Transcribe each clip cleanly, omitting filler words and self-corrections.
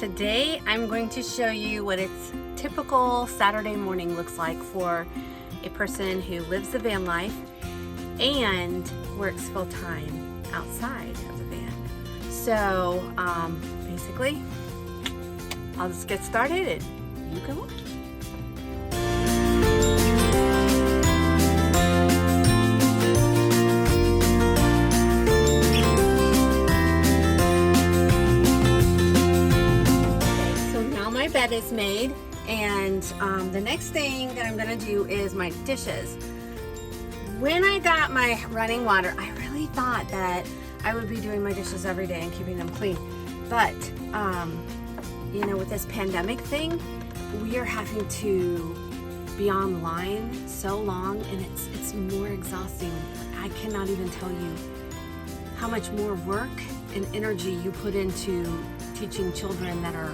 Today I'm going to show you what its typical Saturday morning looks like for a person who lives the van life and works full-time outside of the van. So basically I'll just get started and you can watch. My bed is made, and the next thing that I'm gonna do is my dishes. When I got my running water, I really thought that I would be doing my dishes every day and keeping them clean, but you know, with this pandemic thing, we are having to be online so long, and it's more exhausting. I cannot even tell you how much more work and energy you put into teaching children that are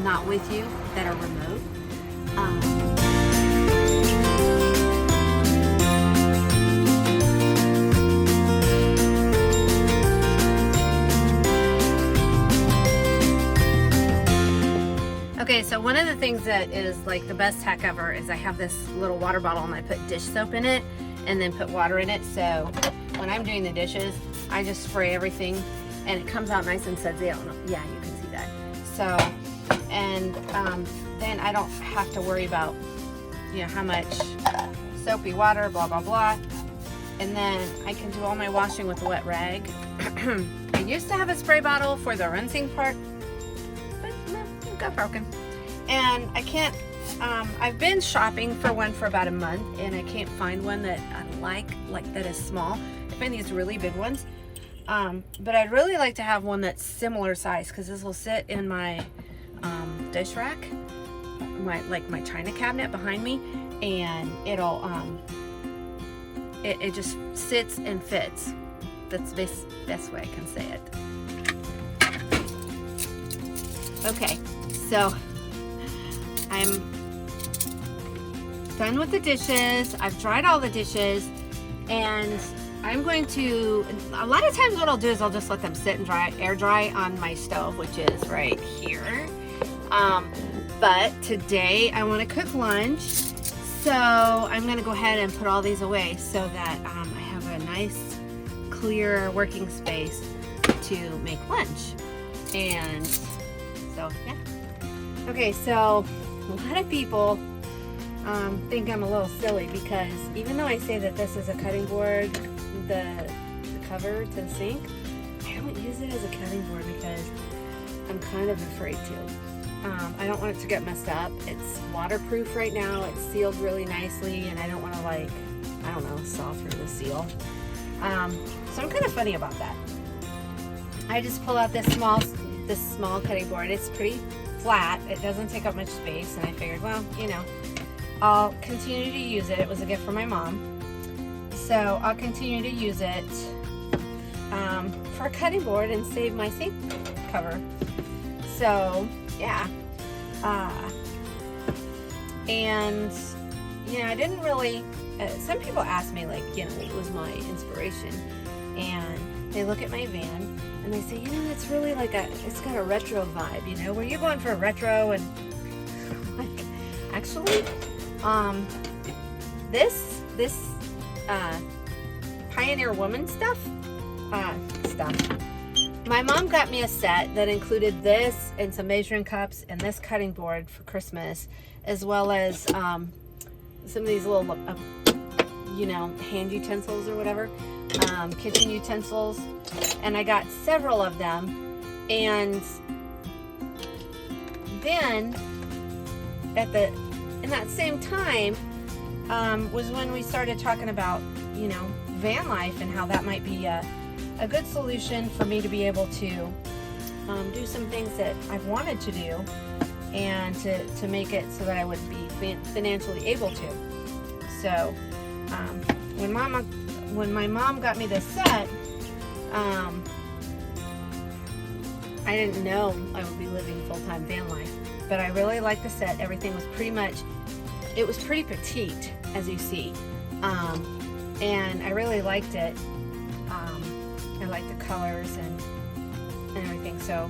not with you, that are remote. Okay, so one of the things that is like the best hack ever is I have this little water bottle and I put dish soap in it and then put water in it. So when I'm doing the dishes, I just spray everything and it comes out nice and sudsy. I don't know. Yeah, you can see that. So, and then I don't have to worry about, you know, how much soapy water, blah, blah, blah. And then I can do all my washing with a wet rag. I used to have a spray bottle for the rinsing part, but no, it got broken. And I can't, I've been shopping for one for about a month and I can't find one that I like that is small. I find these really big ones. But I'd really like to have one that's similar size, because this will sit in my dish rack, my china cabinet behind me, and it'll it just sits and fits. That's the best way I can say it. Okay, so I'm done with the dishes. I've dried all the dishes, and I'm going to, a lot of times what I'll do is I'll just let them sit and air dry on my stove, which is right here. But today I want to cook lunch, so I'm going to go ahead and put all these away so that I have a nice clear working space to make lunch. And so yeah. Okay, so a lot of people think I'm a little silly, because even though I say that this is a cutting board, the cover to the sink, I don't use it as a cutting board because I'm kind of afraid to. I don't want it to get messed up. It's waterproof right now. It's sealed really nicely, and I don't want to, like, I don't know, saw through the seal. So I'm kind of funny about that. I just pull out this small cutting board. It's pretty flat. It doesn't take up much space, and I figured, well, you know, I'll continue to use it. It was a gift from my mom. So I'll continue to use it for a cutting board and save my sink cover. So yeah, and you know, I didn't really, some people ask me, like, you know, what was my inspiration, and they look at my van and they say, you know, it's really like it's got a retro vibe, you know, where you're going for a retro, and like, actually, this Pioneer Woman stuff. My mom got me a set that included this and some measuring cups and this cutting board for Christmas, as well as some of these little, you know, hand utensils or whatever, kitchen utensils, and I got several of them. And then in that same time was when we started talking about, you know, van life and how that might be a good solution for me to be able to do some things that I've wanted to do, and to make it so that I would be financially able to. So when my mom got me this set, I didn't know I would be living full-time van life, but I really liked the set. Everything was pretty much, it was pretty petite, as you see, and I really liked it. I like the colors and everything. So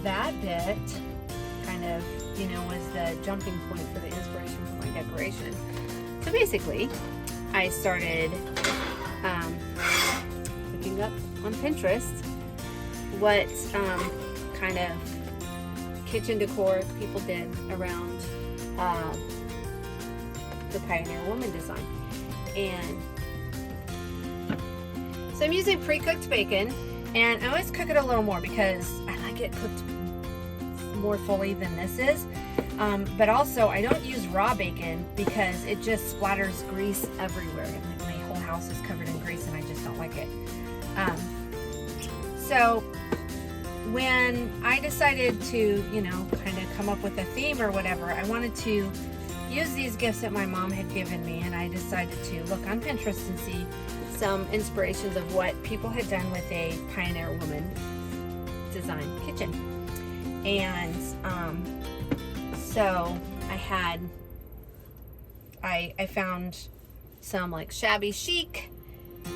that bit kind of, you know, was the jumping point for the inspiration for my decoration. So basically, I started looking up on Pinterest what kind of kitchen decor people did around the Pioneer Woman design. And so I'm using pre-cooked bacon, and I always cook it a little more because I like it cooked more fully than this is. But also I don't use raw bacon because it just splatters grease everywhere. Like my whole house is covered in grease and I just don't like it. So when I decided to, you know, kind of come up with a theme or whatever, I wanted to use these gifts that my mom had given me, and I decided to look on Pinterest and see some inspirations of what people had done with a Pioneer Woman design kitchen. And so I found some like shabby chic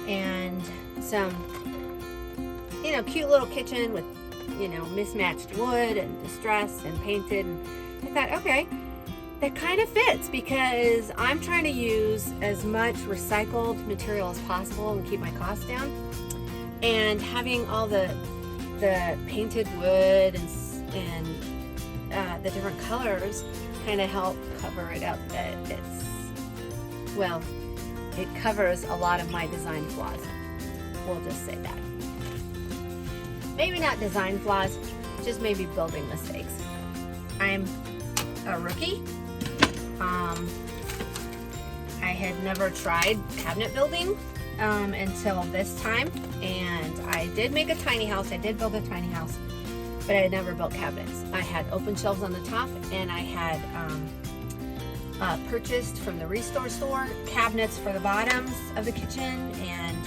and some, you know, cute little kitchen with, you know, mismatched wood and distressed and painted. And I thought, okay, that kind of fits because I'm trying to use as much recycled material as possible and keep my costs down. And having all the painted wood and the different colors kind of help cover it up. That it covers a lot of my design flaws. We'll just say that. Maybe not design flaws, just maybe building mistakes. I'm a rookie. I had never tried cabinet building until this time, and I did make a tiny house. I did build a tiny house, but I had never built cabinets. I had open shelves on the top, and I had purchased from the Restore store cabinets for the bottoms of the kitchen, and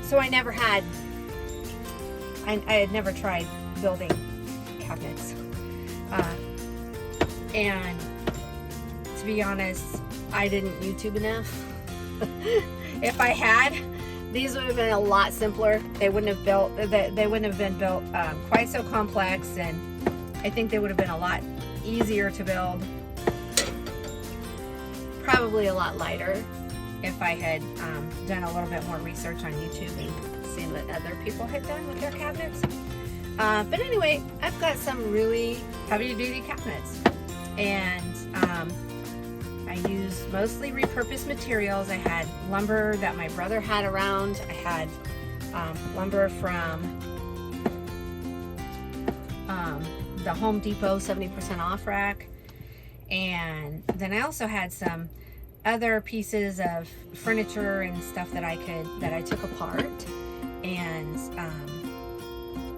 so I had never tried building cabinets. And to be honest, I didn't YouTube enough. If I had, these would have been a lot simpler. They wouldn't have been built quite so complex, and I think they would have been a lot easier to build. Probably a lot lighter if I had done a little bit more research on YouTube and seen what other people had done with their cabinets. But anyway, I've got some really heavy-duty cabinets, and I use mostly repurposed materials. I had lumber that my brother had around. I had lumber from the Home Depot 70% off rack, and then I also had some other pieces of furniture and stuff that I took apart, and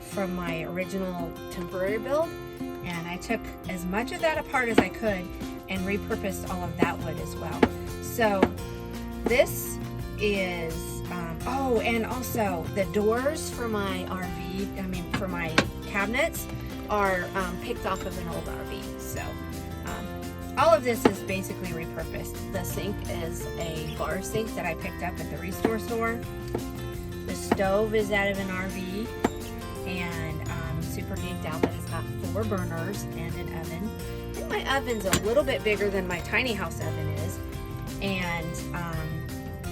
from my original temporary build, and I took as much of that apart as I could and repurposed all of that wood as well. So this is oh, and also the doors for my for my cabinets are picked off of an old RV. So all of this is basically repurposed. The sink is a bar sink that I picked up at the Restore store. The stove is out of an RV, and I'm super geeked out that it's got 4 burners and an oven. I think my oven's a little bit bigger than my tiny house oven is, and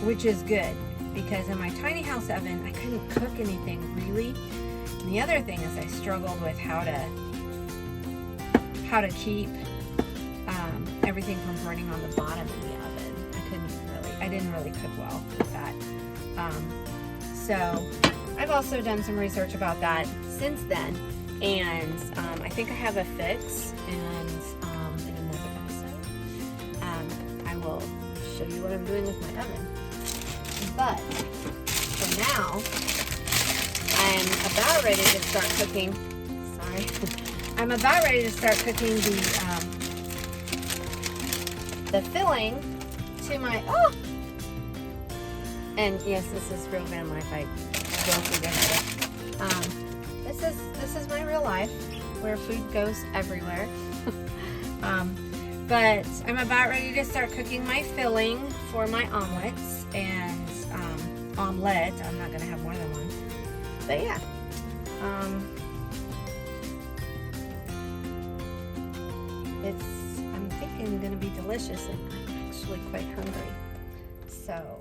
which is good because in my tiny house oven I couldn't cook anything really. And the other thing is I struggled with how to keep everything from burning on the bottom of the oven. I didn't really cook well with that. So I've also done some research about that since then, and I think I have a fix, and in another episode I will show you what I'm doing with my oven. But for now, I'm about ready to start cooking. Sorry. I'm about ready to start cooking the filling to my, and yes, this is real van life. I go through this is my real life where food goes everywhere. But I'm about ready to start cooking my filling for my omelets, and omelet. I'm not gonna have more than one. But yeah. I'm thinking gonna be delicious, and I'm actually quite hungry. So